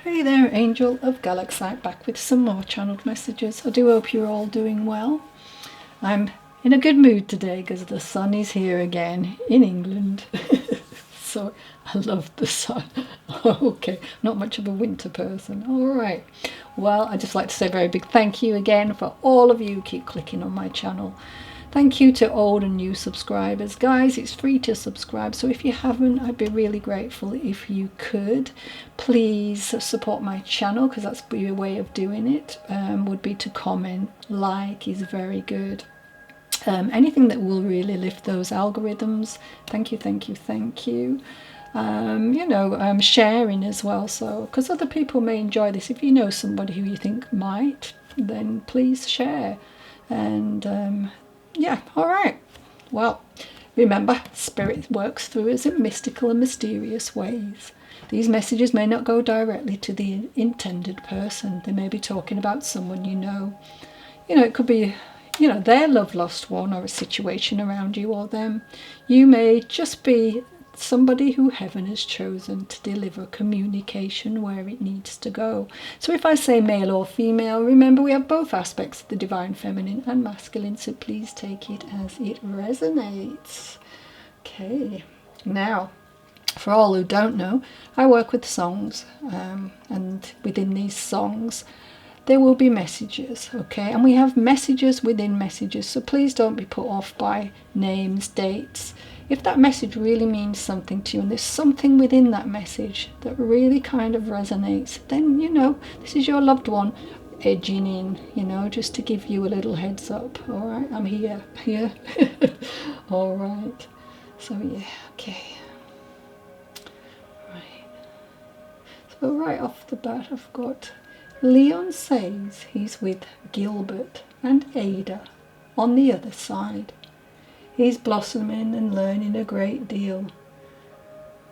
Hey there, Angel of Galaxite, back with some more channeled messages. I do hope you're all doing well. I'm in a good mood today because the sun is here again in England. So I love the sun. Okay, not much of a winter person. All right. Well, I'd just like to say a very big thank you again for all of you who keep clicking on my channel. Thank you to old and new subscribers. Guys, it's free to subscribe, so if you haven't, I'd be really grateful if you could. Please support my channel, because that's your way of doing it. Would be to comment. Like is very good. Anything that will really lift those algorithms. Thank you, thank you, thank you. Sharing as well, so because other people may enjoy this. If you know somebody who you think might, then please share. And yeah, all right. Well, remember, Spirit works through us in mystical and mysterious ways. These messages may not go directly to the intended person. They may be talking about someone you know. It could be, their love lost one, or a situation around you or them. You may just be somebody who heaven has chosen to deliver communication where it needs to go. So if I say male or female, remember we have both aspects of the divine feminine and masculine, so please take it as it resonates. Okay, now for all who don't know, I work with songs, and within these songs there will be messages, okay? And we have messages within messages, so please don't be put off by names, dates. If that message really means something to you and there's something within that message that really kind of resonates, then this is your loved one edging in, just to give you a little heads up. All right, I'm here. All right, so yeah, okay. Right, so right off the bat I've got Leon says he's with Gilbert and Ada on the other side. He's blossoming and learning a great deal.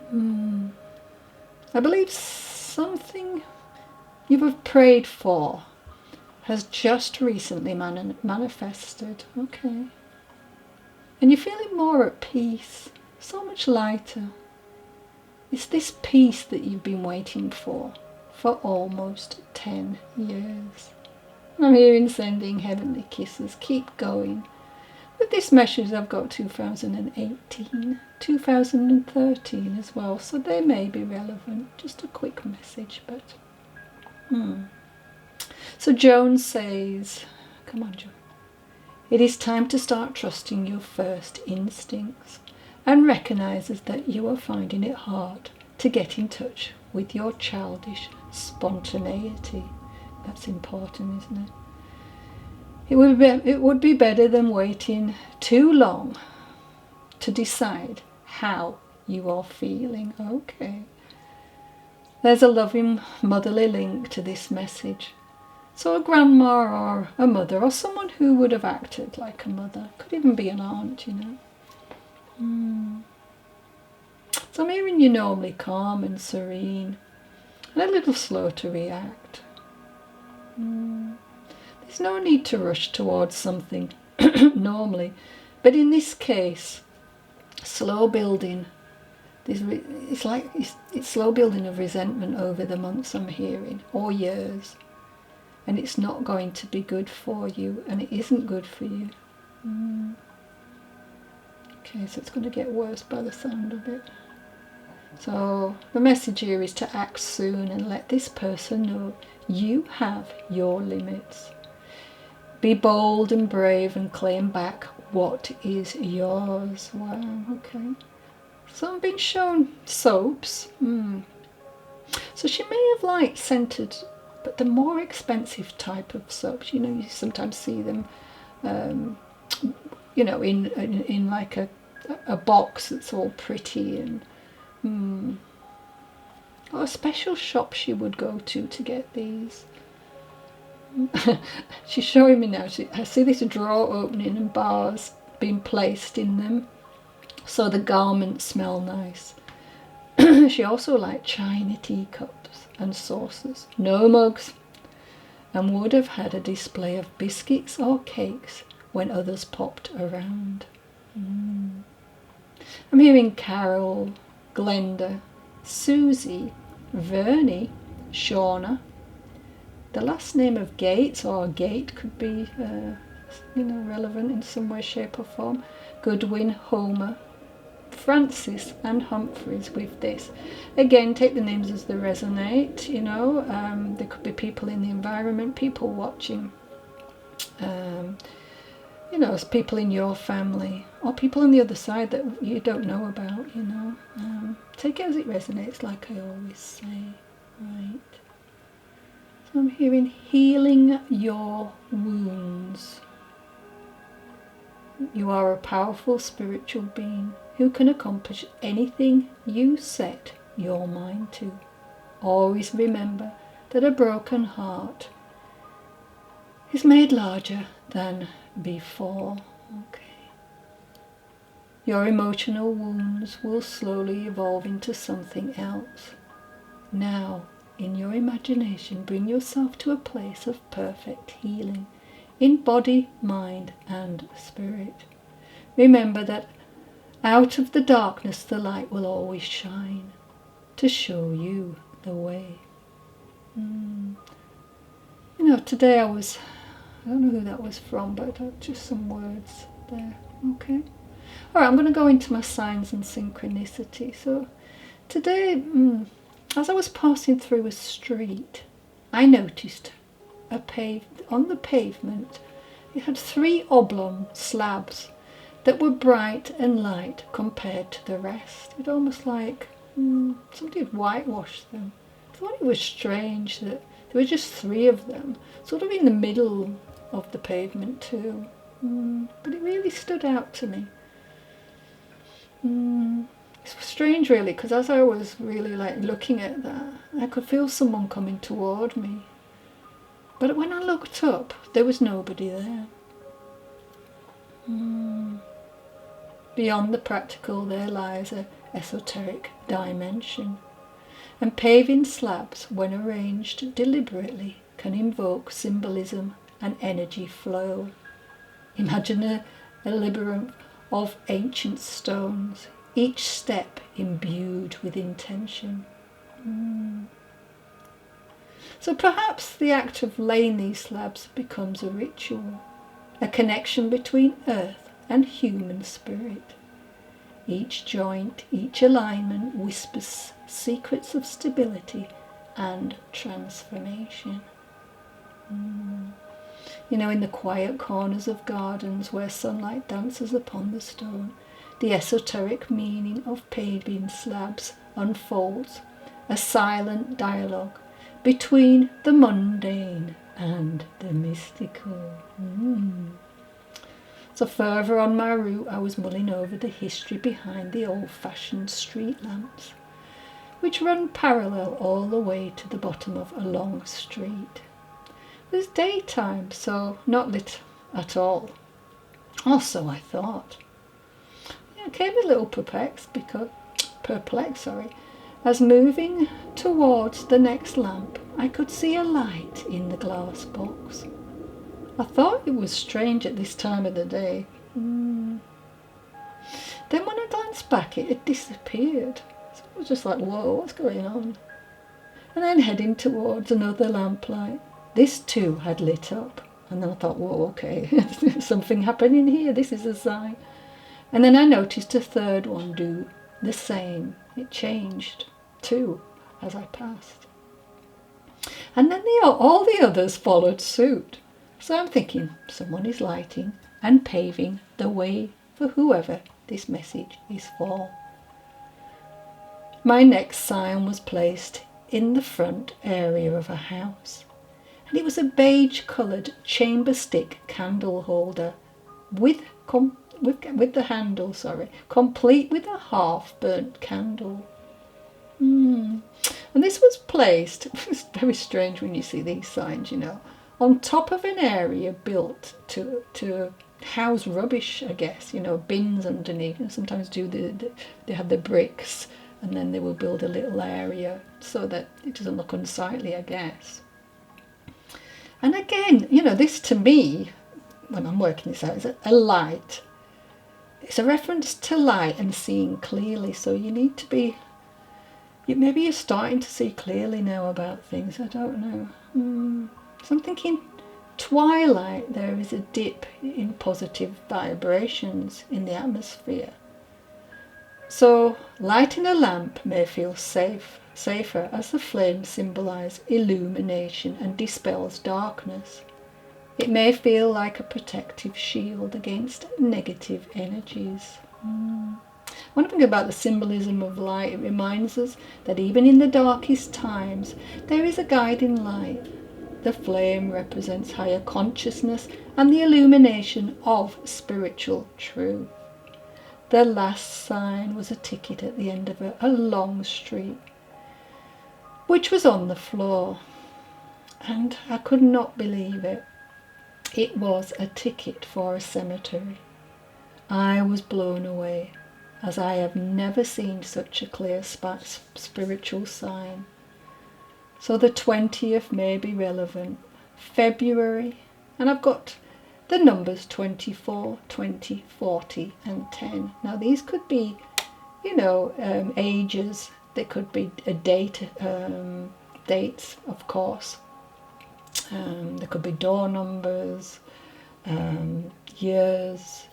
I believe something you have prayed for has just recently manifested. Okay. And you're feeling more at peace, so much lighter. It's this peace that you've been waiting for almost 10 years. I'm hearing sending heavenly kisses. Keep going. With this message I've got 2018, 2013 as well, so they may be relevant. Just a quick message, but So Joan says, come on Joan, it is time to start trusting your first instincts, and recognizes that you are finding it hard to get in touch with your childish spontaneity. That's important, isn't it? It would be better than waiting too long to decide how you are feeling. Okay. There's a loving motherly link to this message. So a grandma or a mother or someone who would have acted like a mother. Could even be an aunt, So I'm hearing you normally calm and serene and a little slow to react. There's no need to rush towards something normally, but in this case, slow building. It's slow building of resentment over the months, I'm hearing, or years, and it's not going to be good for you, and it isn't good for you. Okay, so it's going to get worse by the sound of it. So the message here is to act soon and let this person know you have your limits. Be bold and brave and claim back what is yours. Wow, okay. So I'm being shown soaps. So she may have liked scented, but the more expensive type of soaps. You sometimes see them, in like a box that's all pretty and or a special shop she would go to get these. She's showing me now. I see this drawer opening and bars being placed in them, so the garments smell nice. She also liked china teacups and saucers, no mugs, and would have had a display of biscuits or cakes when others popped around. I'm hearing Carol, Glenda, Susie, Vernie, Shauna. The last name of Gates or Gate could be relevant in some way, shape or form. Goodwin, Homer, Francis and Humphreys with this. Again, take the names as they resonate, there could be people in the environment, people watching, people in your family or people on the other side that you don't know about, take it as it resonates, like I always say. Right, so I'm hearing healing your wounds. You are a powerful spiritual being who can accomplish anything you set your mind to. Always remember that a broken heart is made larger than before. Okay. Your emotional wounds will slowly evolve into something else. Now, in your imagination, bring yourself to a place of perfect healing in body, mind, and spirit. Remember that out of the darkness the light will always shine to show you the way. Today I don't know who that was from, but just some words there. Okay. All right, I'm going to go into my signs and synchronicity. So today, as I was passing through a street, I noticed on the pavement, it had 3 oblong slabs that were bright and light compared to the rest. It almost like somebody had whitewashed them. I thought it was strange that there were just 3 of them, sort of in the middle of the pavement too. But it really stood out to me. It's strange really, because as I was really looking at that, I could feel someone coming toward me. But when I looked up, there was nobody there. Beyond the practical there lies an esoteric dimension, and paving slabs, when arranged deliberately, can invoke symbolism and energy flow. Imagine a labyrinth of ancient stones, each step imbued with intention. So perhaps the act of laying these slabs becomes a ritual, a connection between earth and human spirit. Each joint, each alignment whispers secrets of stability and transformation. In the quiet corners of gardens where sunlight dances upon the stone, the esoteric meaning of paving slabs unfolds, a silent dialogue between the mundane and the mystical. So further on my route, I was mulling over the history behind the old-fashioned street lamps, which run parallel all the way to the bottom of a long street. It was daytime, so not lit at all. Also, I thought. I came a little perplexed, as moving towards the next lamp, I could see a light in the glass box. I thought it was strange at this time of the day. Then when I glanced back, it had disappeared. So I was just like, whoa, what's going on? And then heading towards another lamplight. This too had lit up. And then I thought, whoa, okay, something happening here, this is a sign. And then I noticed a third one do the same. It changed too as I passed. And then all the others followed suit. So I'm thinking someone is lighting and paving the way for whoever this message is for. My next sign was placed in the front area of a house, and it was a beige-coloured chamber stick candle holder with the handle, complete with a half-burnt candle. And this was placed, it's very strange when you see these signs, on top of an area built to house rubbish, I guess, bins underneath. And sometimes they have the bricks, and then they will build a little area so that it doesn't look unsightly, I guess. And again, this to me, when I'm working this out, is a light. It's a reference to light and seeing clearly, so you need to be maybe you're starting to see clearly now about things. I don't know. So I'm thinking twilight, there is a dip in positive vibrations in the atmosphere. So lighting a lamp may feel safer as the flames symbolise illumination and dispels darkness. It may feel like a protective shield against negative energies. One thing about the symbolism of light, it reminds us that even in the darkest times, there is a guiding light. The flame represents higher consciousness and the illumination of spiritual truth. The last sign was a ticket at the end of a long street, which was on the floor, and I could not believe it. It was a ticket for a cemetery. I was blown away, as I have never seen such a clear spiritual sign. So the 20th may be relevant. February, and I've got the numbers 24, 20, 40 and 10. Now these could be, ages. They could be a date, dates, of course. There could be door numbers, years.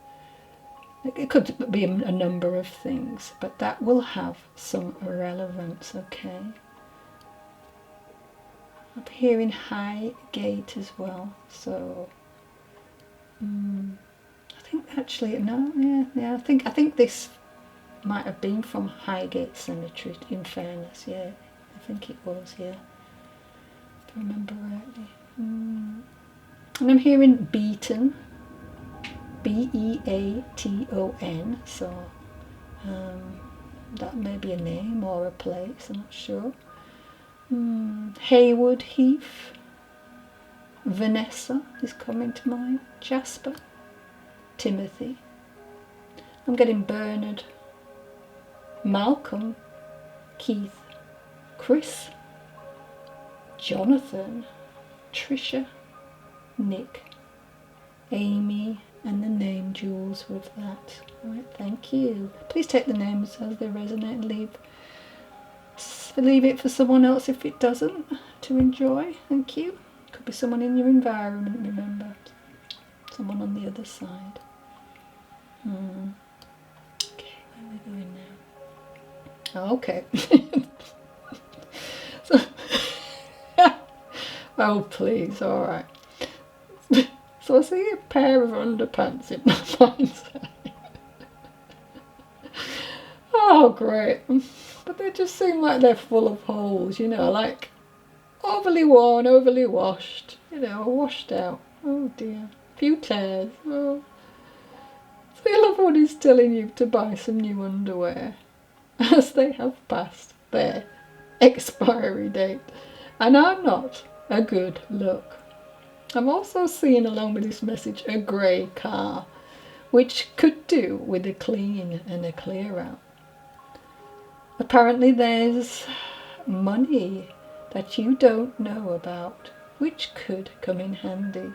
It could be a number of things, but that will have some relevance, okay? Up here in Highgate as well, so I think actually, no, yeah, I think this might have been from Highgate Cemetery, in fairness, yeah, I think it was, yeah, if I remember rightly. And I'm hearing Beaton, Beaton, so that may be a name or a place, I'm not sure. Haywood Heath, Vanessa is coming to mind, Jasper, Timothy. I'm getting Bernard, Malcolm, Keith, Chris, Jonathan, Trisha, Nick, Amy, and the name Jules with that. Alright, thank you. Please take the names as they resonate and leave it for someone else if it doesn't, to enjoy. Thank you. Could be someone in your environment, remember. Someone on the other side. Okay, where are we going now? Okay. Oh, please, alright. So I see a pair of underpants in my mind's eye. Oh, great. But they just seem like they're full of holes, like overly worn, overly washed, washed out. Oh dear. A few tears. Oh. So your loved one is telling you to buy some new underwear as they have passed their expiry date. And I'm not a good look. I'm also seeing along with this message a grey car, which could do with a clean and a clear out. Apparently there's money that you don't know about, which could come in handy.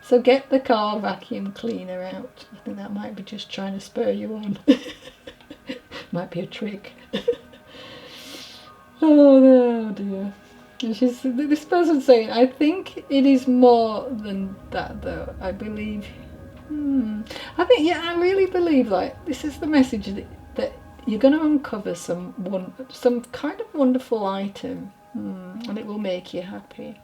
So get the car vacuum cleaner out. I think that might be just trying to spur you on. Might be a trick. Oh dear. And this person's saying, I think it is more than that though. I believe, I really believe this is the message that you're going to uncover some kind of wonderful item, and it will make you happy.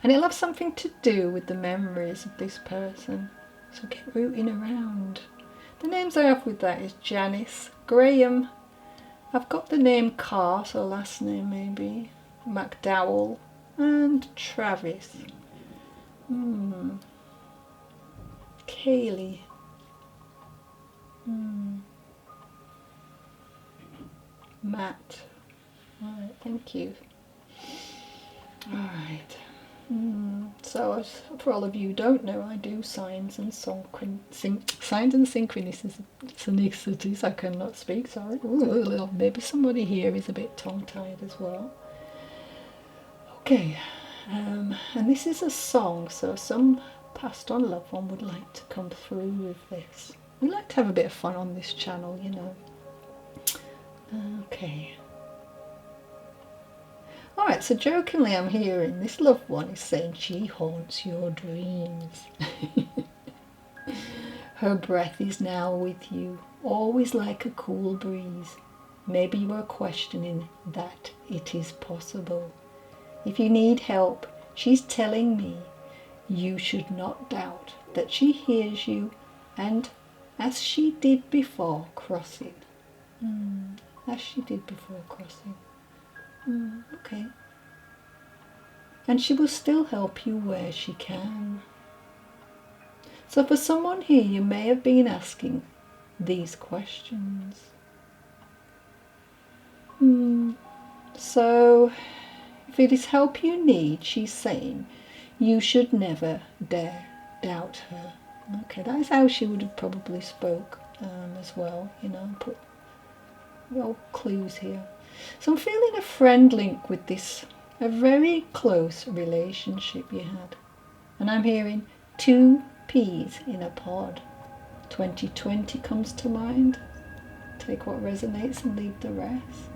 And it'll have something to do with the memories of this person. So get rooting around. The names I have with that is Janice, Graham. I've got the name Carr, so last name maybe. McDowell and Travis. Kaylee. Matt. Alright, thank you. Alright. So for all of you who don't know, I do signs and synchronicities. I cannot speak, sorry. Ooh, maybe somebody here is a bit tongue-tied as well. Okay, and this is a song, so some passed on loved one would like to come through with this. We like to have a bit of fun on this channel, Okay. All right, so jokingly I'm hearing this loved one is saying she haunts your dreams. Her breath is now with you, always like a cool breeze. Maybe you are questioning that it is possible. If you need help, she's telling me you should not doubt that she hears you, and as she did before crossing. As she did before crossing. Okay. And she will still help you where she can. So for someone here, you may have been asking these questions. So if it is help you need, she's saying, you should never dare doubt her. Okay, that is how she would have probably spoke as well, you know, put well clues here. So I'm feeling a friend link with this, a very close relationship you had. And I'm hearing 2 peas in a pod. 2020 comes to mind. Take what resonates and leave the rest.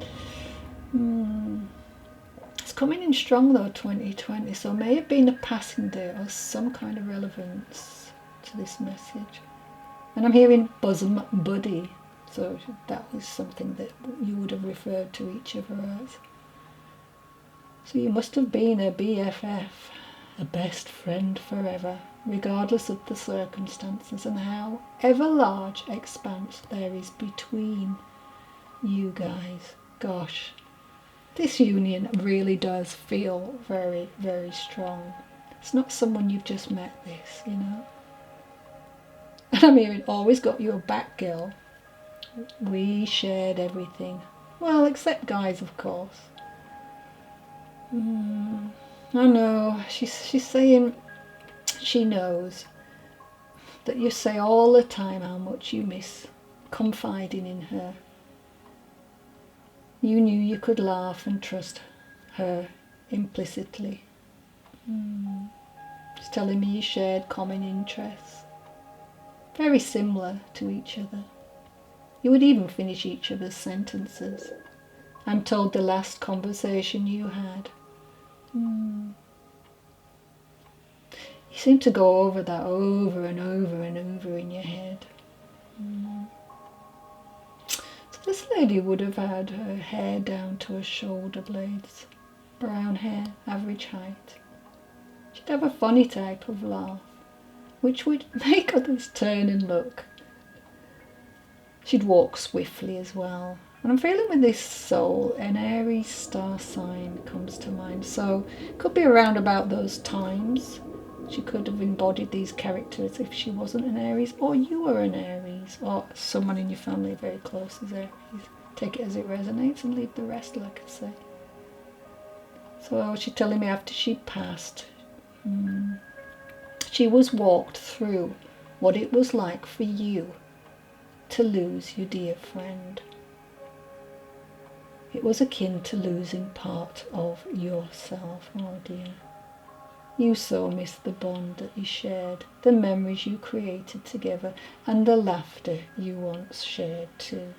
It's coming in strong though, 2020, so it may have been a passing day or some kind of relevance to this message. And I'm hearing bosom buddy, so that was something that you would have referred to each other as. So you must have been a BFF, a best friend forever, regardless of the circumstances and however large expanse there is between you guys. Gosh, this union really does feel very, very strong. It's not someone you've just met this, you know. And I mean, always got your back, girl. We shared everything. Well, except guys, of course. I know, she's saying she knows that you say all the time how much you miss confiding in her. You knew you could laugh and trust her implicitly. She's telling me you shared common interests, very similar to each other. You would even finish each other's sentences. I'm told the last conversation you had. You seem to go over that over and over and over in your head. So this lady would have had her hair down to her shoulder blades, brown hair, average height. She'd have a funny type of laugh, which would make others turn and look. She'd walk swiftly as well. And I'm feeling with this soul, an Aries star sign comes to mind. So it could be around about those times. She could have embodied these characters if she wasn't an Aries, or you were an Aries, or someone in your family very close is Aries. Take it as it resonates and leave the rest, like I say. So she's telling me after she passed, she was walked through what it was like for you to lose your dear friend. It was akin to losing part of yourself. Oh dear. You so missed the bond that you shared, the memories you created together, and the laughter you once shared too.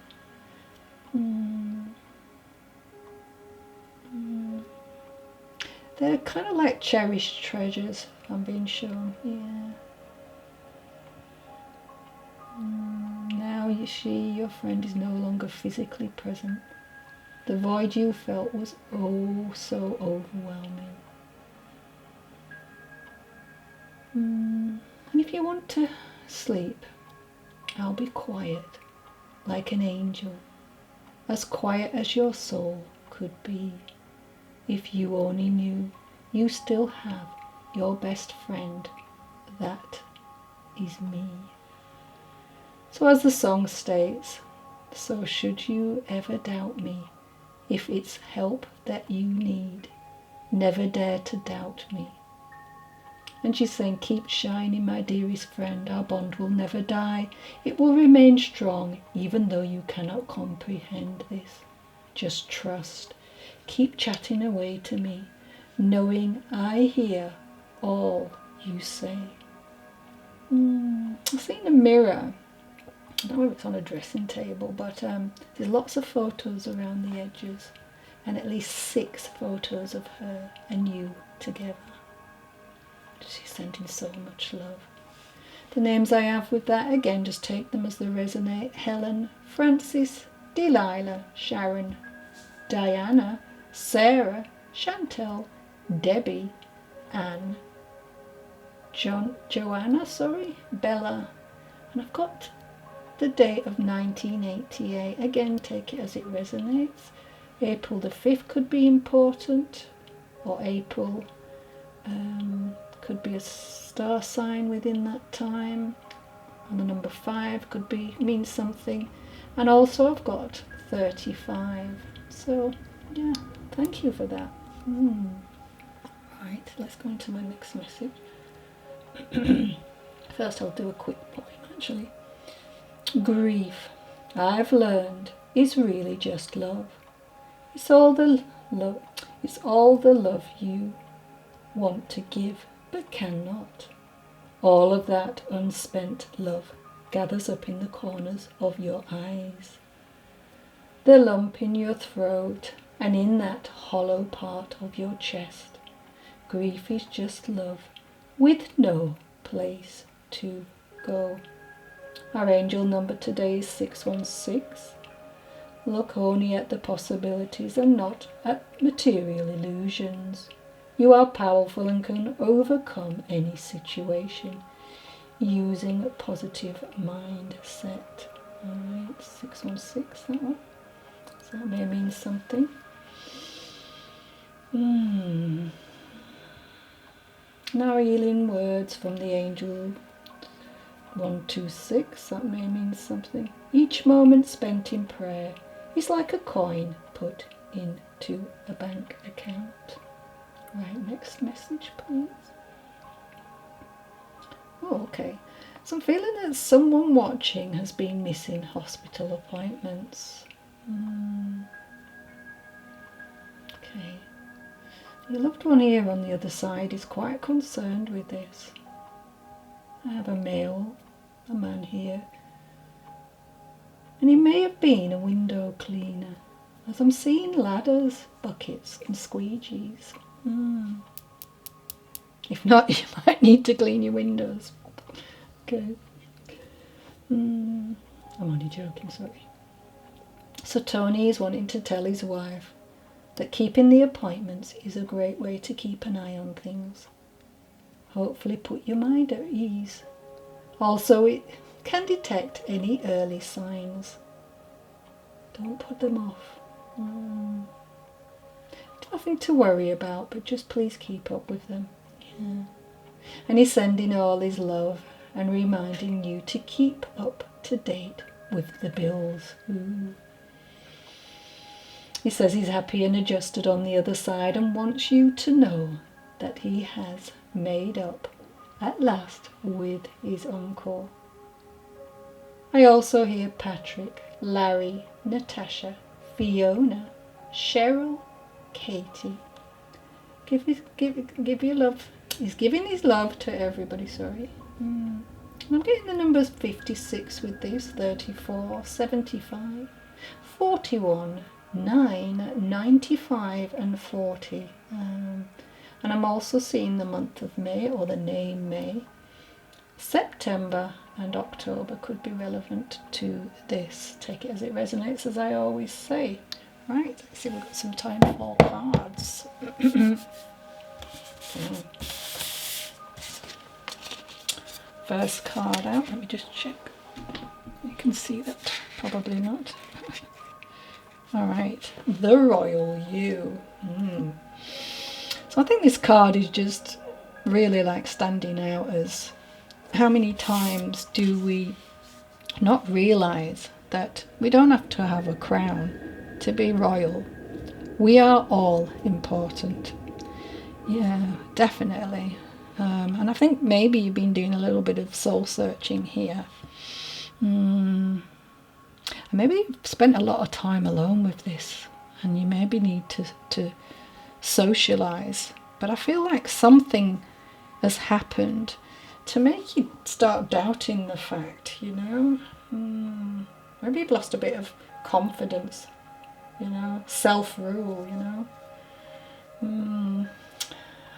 They're kind of like cherished treasures, I'm being shown. Yeah. Now your friend is no longer physically present. The void you felt was oh so overwhelming. And if you want to sleep, I'll be quiet, like an angel, as quiet as your soul could be. If you only knew you still have your best friend, that is me. So as the song states, so should you ever doubt me, if it's help that you need, never dare to doubt me. And she's saying, keep shining, my dearest friend, our bond will never die. It will remain strong, even though you cannot comprehend this. Just trust. Keep chatting away to me, knowing I hear all you say. I've seen a mirror. I don't know if it's on a dressing table, but there's lots of photos around the edges. and at least 6 photos of her and you together. She's sending so much love. The names I have with that, again, just take them as they resonate. Helen, Francis, Delilah, Sharon, Diana, Sarah, Chantel, Debbie, Anne, Joanna, Bella, and I've got the date of 1988. Again, take it as it resonates. April the 5th could be important, or April could be a star sign within that time, and the number 5 could mean something. And also I've got 35, so yeah, thank you for that. Right, let's go into my next message. First I'll do a quick poem actually. Grief, I've learned, is really just love. It's all the love you want to give but cannot. All of that unspent love gathers up in the corners of your eyes, the lump in your throat, and in that hollow part of your chest. Grief is just love with no place to go. Our angel number today is 616. Look only at the possibilities and not at material illusions. You are powerful and can overcome any situation using a positive mindset. Alright, 616, that one. So that may mean something. Now healing words from the angel 126, that may mean something. Each moment spent in prayer is like a coin put into a bank account. Right, next message please. Oh, okay. So I'm feeling that someone watching has been missing hospital appointments. Okay. Your loved one here on the other side is quite concerned with this. I have a man here. And he may have been a window cleaner, as I'm seeing ladders, buckets and squeegees. If not, you might need to clean your windows. Okay. I'm only joking, sorry. So Tony is wanting to tell his wife that keeping the appointments is a great way to keep an eye on things. Hopefully put your mind at ease. Also, it can detect any early signs. Don't put them off. Nothing to worry about, but just please keep up with them. Yeah. And he's sending all his love and reminding you to keep up to date with the bills. He says he's happy and adjusted on the other side and wants you to know that he has made up at last with his encore. I also hear Patrick, Larry, Natasha, Fiona, Cheryl, Katie. Give your love. He's giving his love to everybody, sorry. I'm getting the numbers 56 with this, 34, 75, 41, 9, 95 and 40. And I'm also seeing the month of May, or the name May. September and October could be relevant to this. Take it as it resonates, as I always say. Right, let's see, we've got some time for cards. First card out, let me just check. You can see that, probably not. Alright, the Royal You. So I think this card is just really like standing out as how many times do we not realise that we don't have to have a crown to be royal. We are all important. Yeah, definitely. And I think maybe you've been doing a little bit of soul searching here. And maybe you've spent a lot of time alone with this and you maybe need to socialise. But I feel like something has happened to make you start doubting the fact, you know. Maybe you've lost a bit of confidence. you know, self-rule, you know. And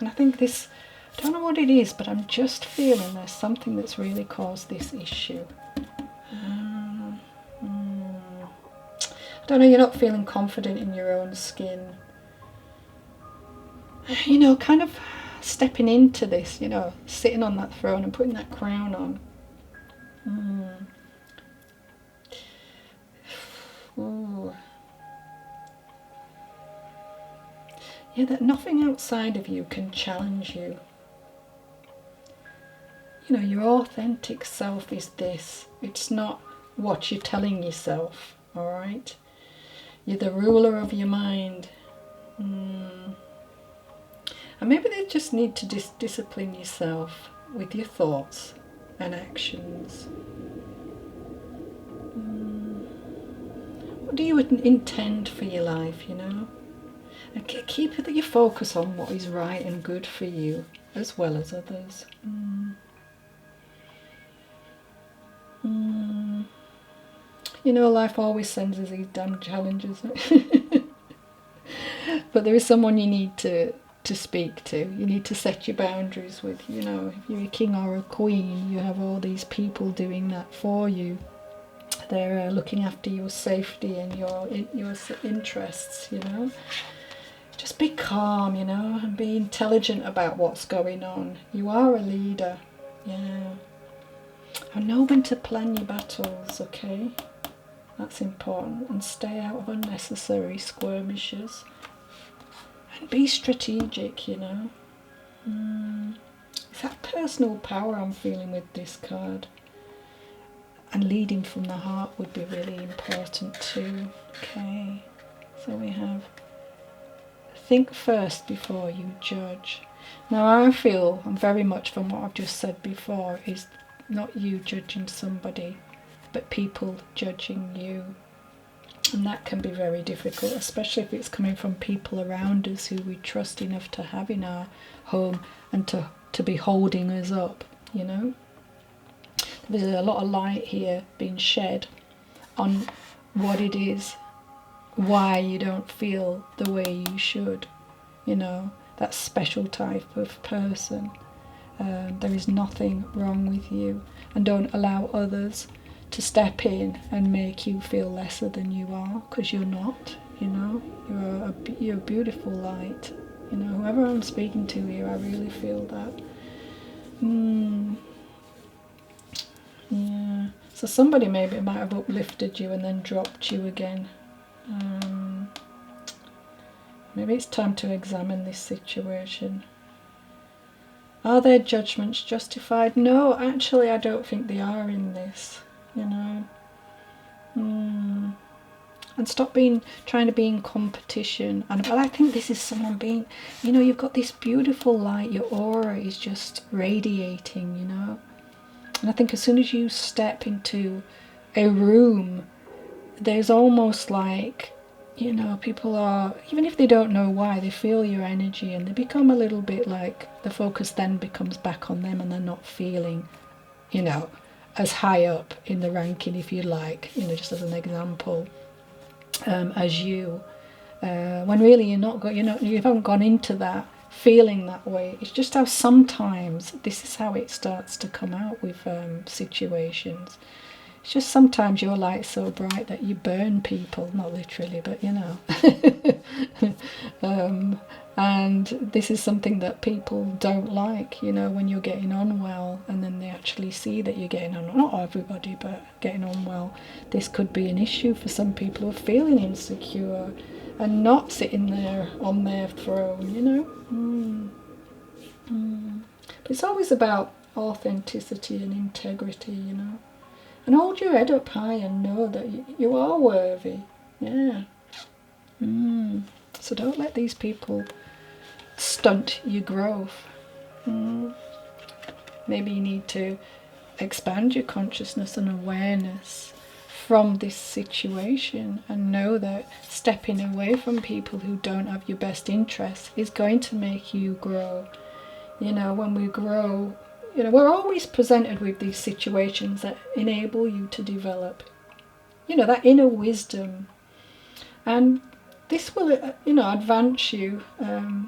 I think this, I don't know what it is, but I'm just feeling there's something that's really caused this issue. I don't know, you're not feeling confident in your own skin. You know, kind of stepping into this, you know, sitting on that throne and putting that crown on. Ooh. Yeah, that nothing outside of you can challenge you. You know, your authentic self is this. It's not what you're telling yourself, all right? You're the ruler of your mind. And maybe they just need to discipline yourself with your thoughts and actions. What do you intend for your life, you know? And keep your focus on what is right and good for you, as well as others. You know, life always sends us these damn challenges. But there is someone you need to speak to. You need to set your boundaries with. You know, if you're a king or a queen, you have all these people doing that for you. They're looking after your safety and your interests, you know. Just be calm, you know, and be intelligent about what's going on. You are a leader, yeah. And know when to plan your battles, okay? That's important. And stay out of unnecessary skirmishes. And be strategic, you know. It's that personal power I'm feeling with this card. And leading from the heart would be really important too. Okay, so we have think first before you judge. Now I feel, and very much from what I've just said before, is not you judging somebody, but people judging you. And that can be very difficult, especially if it's coming from people around us who we trust enough to have in our home and to be holding us up, you know. There's a lot of light here being shed on what it is, why you don't feel the way you should, you know, that special type of person. There is nothing wrong with you, and don't allow others to step in and make you feel lesser than you are, because you're not, you know. You're a beautiful light, you know. Whoever I'm speaking to here, I really feel that. Yeah, so somebody maybe might have uplifted you and then dropped you again. Maybe it's time to examine this situation. Are their judgments justified? No, actually I don't think they are in this, you know. And stop trying to be in competition. But I think this is someone being, you know, you've got this beautiful light, your aura is just radiating, you know. And I think as soon as you step into a room, there's almost like, you know, people are, even if they don't know why, they feel your energy and they become a little bit like, the focus then becomes back on them and they're not feeling, you know, as high up in the ranking, if you like, you know, just as an example, as you. When really you're not, you know, you haven't gone into that feeling that way. It's just how sometimes this is how it starts to come out with situations. It's just sometimes your light's so bright that you burn people, not literally, but you know. And this is something that people don't like, you know, when you're getting on well and then they actually see that you're getting on, not everybody, but getting on well. This could be an issue for some people who are feeling insecure and not sitting there on their throne, you know. But it's always about authenticity and integrity, you know. And hold your head up high and know that you are worthy. Yeah. So don't let these people stunt your growth. Maybe you need to expand your consciousness and awareness from this situation and know that stepping away from people who don't have your best interests is going to make you grow. You know, when we grow, you know, we're always presented with these situations that enable you to develop, you know, that inner wisdom. And this will, you know, advance you